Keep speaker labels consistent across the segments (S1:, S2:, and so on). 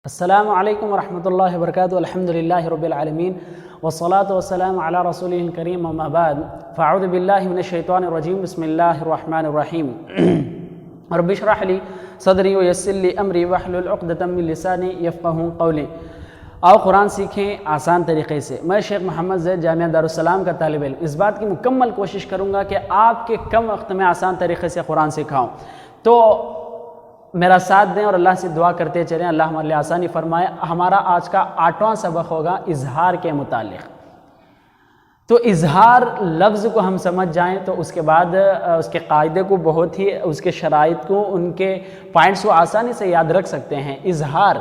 S1: السلام علیکم ورحمۃ اللہ وبرکاتہ. الحمدللہ رب العالمین والصلاة والسلام علی رسولہ الکریم. اما بعد فاعوذ باللہ من الشیطان الرجیم. بسم اللہ الرحمن الرحیم. رب اشرح لی صدری ویسر لی امری واحلل عقدۃ من لسانی یفقہوا قولی. آؤ قرآن سیکھیں آسان طریقے سے. میں شیخ محمد زید جامعہ دارالسلام کا طالب علم اس بات کی مکمل کوشش کروں گا کہ آپ کے کم وقت میں آسان طریقے سے قرآن سکھاؤں. تو میرا ساتھ دیں اور اللہ سے دعا کرتے چلیں اللہ ہمارے لیے آسانی فرمائے. ہمارا آج کا 8واں سبق ہوگا اظہار کے متعلق. تو اظہار لفظ کو ہم سمجھ جائیں تو اس کے بعد اس کے قاعدے کو بہت ہی اس کے شرائط کو ان کے پوائنٹس کو آسانی سے یاد رکھ سکتے ہیں. اظہار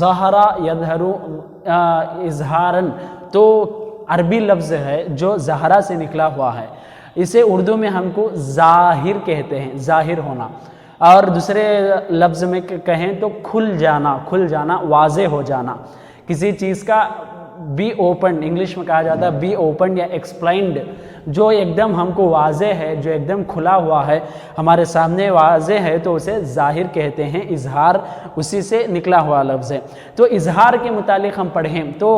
S1: ظہر یظہر اظہاراً تو عربی لفظ ہے جو ظہرا سے نکلا ہوا ہے. اسے اردو میں ہم کو ظاہر کہتے ہیں, ظاہر ہونا. اور دوسرے لفظ میں کہیں تو کھل جانا واضح ہو جانا. کسی چیز کا بی اوپن انگلش میں کہا جاتا ہے بی اوپن یا ایکسپلائنڈ, جو ایک دم ہم کو واضح ہے, جو ایک دم کھلا ہوا ہے, ہمارے سامنے واضح ہے تو اسے ظاہر کہتے ہیں. اظہار اسی سے نکلا ہوا لفظ ہے. تو اظہار کے متعلق ہم پڑھیں تو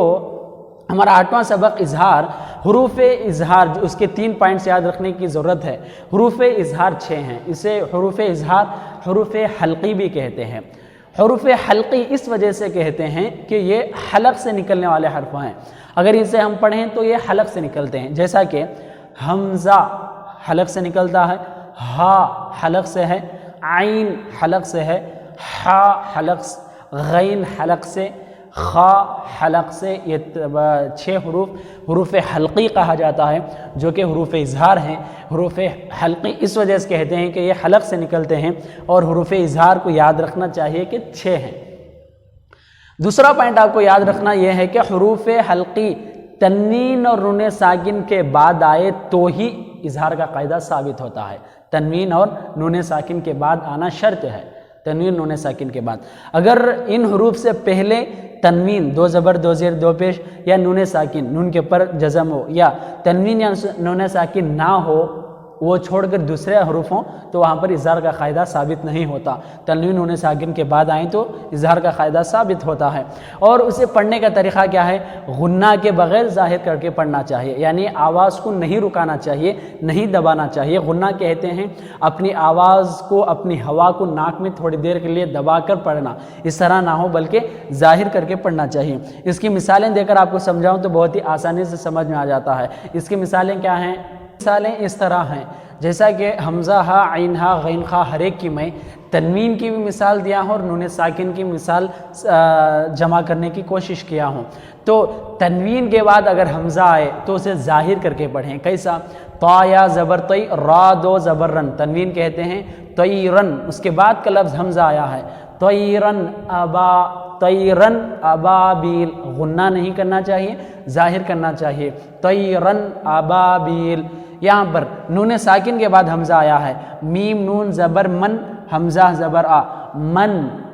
S1: ہمارا 8واں سبق اظہار. حروف اظہار اس کے 3 پوائنٹس یاد رکھنے کی ضرورت ہے. حروف اظہار 6 ہیں. اسے حروف اظہار حروف حلقی بھی کہتے ہیں. حروف حلقی اس وجہ سے کہتے ہیں کہ یہ حلق سے نکلنے والے حرف ہیں. اگر اسے ہم پڑھیں تو یہ حلق سے نکلتے ہیں. جیسا کہ حمزہ حلق سے نکلتا ہے, ہا حلق سے ہے, عین حلق سے ہے, حا حلق سے, غین حلق سے, خا حلق سے. یہ 6 حروف حلقی کہا جاتا ہے جو کہ حروف اظہار ہیں. حروف حلقی اس وجہ سے کہتے ہیں کہ یہ حلق سے نکلتے ہیں اور حروف اظہار کو یاد رکھنا چاہیے کہ 6 ہیں. دوسرا پوائنٹ آپ کو یاد رکھنا یہ ہے کہ حروف حلقی تنوین اور نون ساکن کے بعد آئے تو ہی اظہار کا قاعدہ ثابت ہوتا ہے. تنوین اور نون ساکن کے بعد آنا شرط ہے. تنوین نون ساکن کے بعد اگر ان حروف سے پہلے تنوین 2 زبر 2 زیر 2 پیش یا نون ساکن نون کے پر جزم ہو یا تنوین یا نون ساکن نہ ہو, وہ چھوڑ کر دوسرے حروف ہوں تو وہاں پر اظہار کا قاعدہ ثابت نہیں ہوتا. تنوین نون ساکن کے بعد آئیں تو اظہار کا قاعدہ ثابت ہوتا ہے. اور اسے پڑھنے کا طریقہ کیا ہے؟ غنہ کے بغیر ظاہر کر کے پڑھنا چاہیے. یعنی آواز کو نہیں رکانا چاہیے, نہیں دبانا چاہیے. غنہ کہتے ہیں اپنی آواز کو, اپنی ہوا کو ناک میں تھوڑی دیر کے لیے دبا کر پڑھنا. اس طرح نہ ہو بلکہ ظاہر کر کے پڑھنا چاہیے. اس کی مثالیں دے کر آپ کو سمجھاؤں تو بہت ہی آسانی سے سمجھ میں آ جاتا ہے. اس کی مثالیں کیا ہیں؟ مثالیں اس طرح ہیں جیسا کہ حمزہ ہا عین ہا غین خا ہر ایک کی میں تنوین کی بھی مثال دیا ہوں اور نون ساکن کی مثال جمع کرنے کی کوشش کیا ہوں. تو تنوین کے بعد اگر حمزہ آئے تو اسے ظاہر کر کے پڑھیں. کیسا؟ طا یا زبر طی را دو زبر رن تنوین کہتے ہیں طیرن. اس کے بعد کا لفظ حمزہ آیا ہے طیرن ابا, طیرن ابابیل. غنہ نہیں کرنا چاہیے, ظاہر کرنا چاہیے. طیرن ابابیل. یہاں پر نون ساکن کے بعد حمزہ آیا ہے میم نون زبر من حمزہ زبر آ من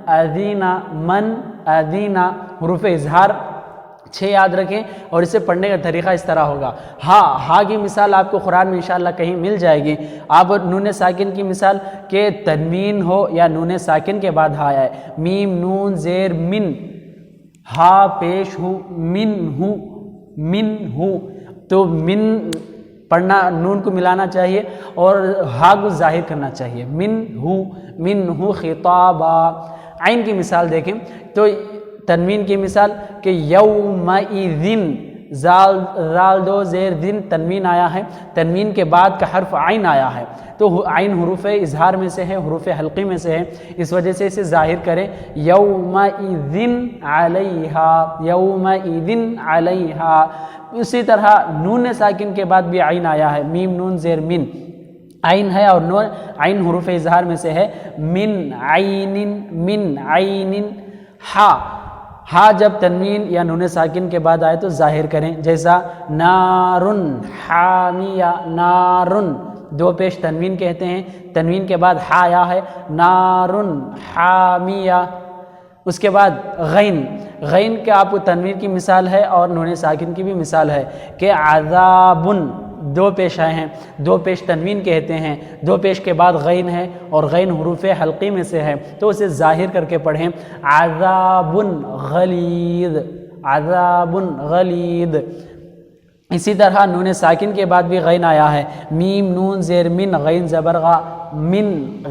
S1: اذینا من اذینا. حروف اظہار 6 یاد رکھیں اور اسے پڑھنے کا طریقہ اس طرح ہوگا. ہا کی مثال آپ کو قرآن میں انشاءاللہ کہیں مل جائے گی. آپ نون ساکن کی مثال کہ تنوین ہو یا نون ساکن کے بعد ہا آئے. میم نون زیر من, ہا پیش ہو, من ہو. تو من پڑھنا, نون کو ملانا چاہیے اور ہا کو ظاہر کرنا چاہیے. من ہو خطابا. عین کی مثال دیکھیں تو تنوین کی مثال کہ یومئذن زال 2 زیر دن تنوین آیا ہے. تنوین کے بعد کا حرف عین آیا ہے تو عین حروف اظہار میں سے ہے, حروف حلقی میں سے ہے. اس وجہ سے اسے ظاہر کریں یومئذن علیہا, یومئذن علیہا. اسی طرح نون ساکن کے بعد بھی عین آیا ہے میم نون زیر من عین ہے اور نون عین حروف اظہار میں سے ہے من عین. ہا جب تنوین یا نون ساکن کے بعد آئے تو ظاہر کریں. جیسا نارن حامیہ, نارن 2 پیش تنوین کہتے ہیں. تنوین کے بعد ہا آیا ہے نارن حامیہ. اس کے بعد غین کے آپ کو تنوین کی مثال ہے اور نون ساکن کی بھی مثال ہے کہ عذابن. دو پیش آئے ہیں، دو پیش تنوین کہتے ہیں، دو پیش کے بعد غین ہے اور غین حروف حلقی میں سے ہے، تو اسے ظاہر کر کے پڑھیں عذاب غلیظ، عذاب غلیظ۔ اسی طرح نون ساکن کے بعد بھی غین آیا ہے، میم نون زیر من غین زبر غا، من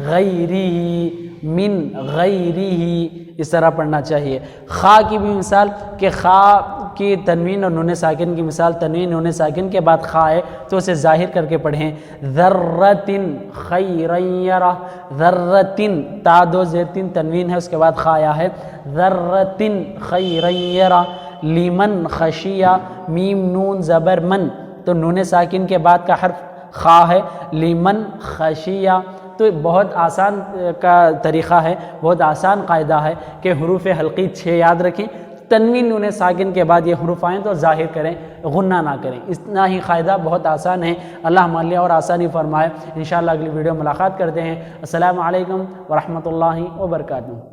S1: غیری، من غیری، اس طرح پڑھنا چاہیے۔ خا کی بھی مثال کہ خا کی تنوین اور نون ساکن کی مثال، تنوین نون ساکن کے بعد خا ہے تو اسے ظاہر کر کے پڑھیں ذرۃ خیرا یرہ، ذرۃ تا دو زیر تین تنوین ہے، اس کے بعد خا آیا ہے ذرۃ خیرا یرہ۔ لیمن خشیہ، میم نون زبر من، تو نون ساکن کے بعد کا حرف خا ہے، لیمن خشیہ۔ تو بہت آسان کا طریقہ ہے، بہت آسان قاعدہ ہے کہ حروف حلقی 6 یاد رکھیں، تنوین نون ساکن کے بعد یہ حروف آئیں تو ظاہر کریں، غنہ نہ کریں، اتنا ہی قاعدہ بہت آسان ہے۔ اللہ ہمارے لیے اور آسانی فرمائے۔ انشاءاللہ اگلی ویڈیو ملاقات کرتے ہیں۔ السلام علیکم ورحمۃ اللہ وبرکاتہ۔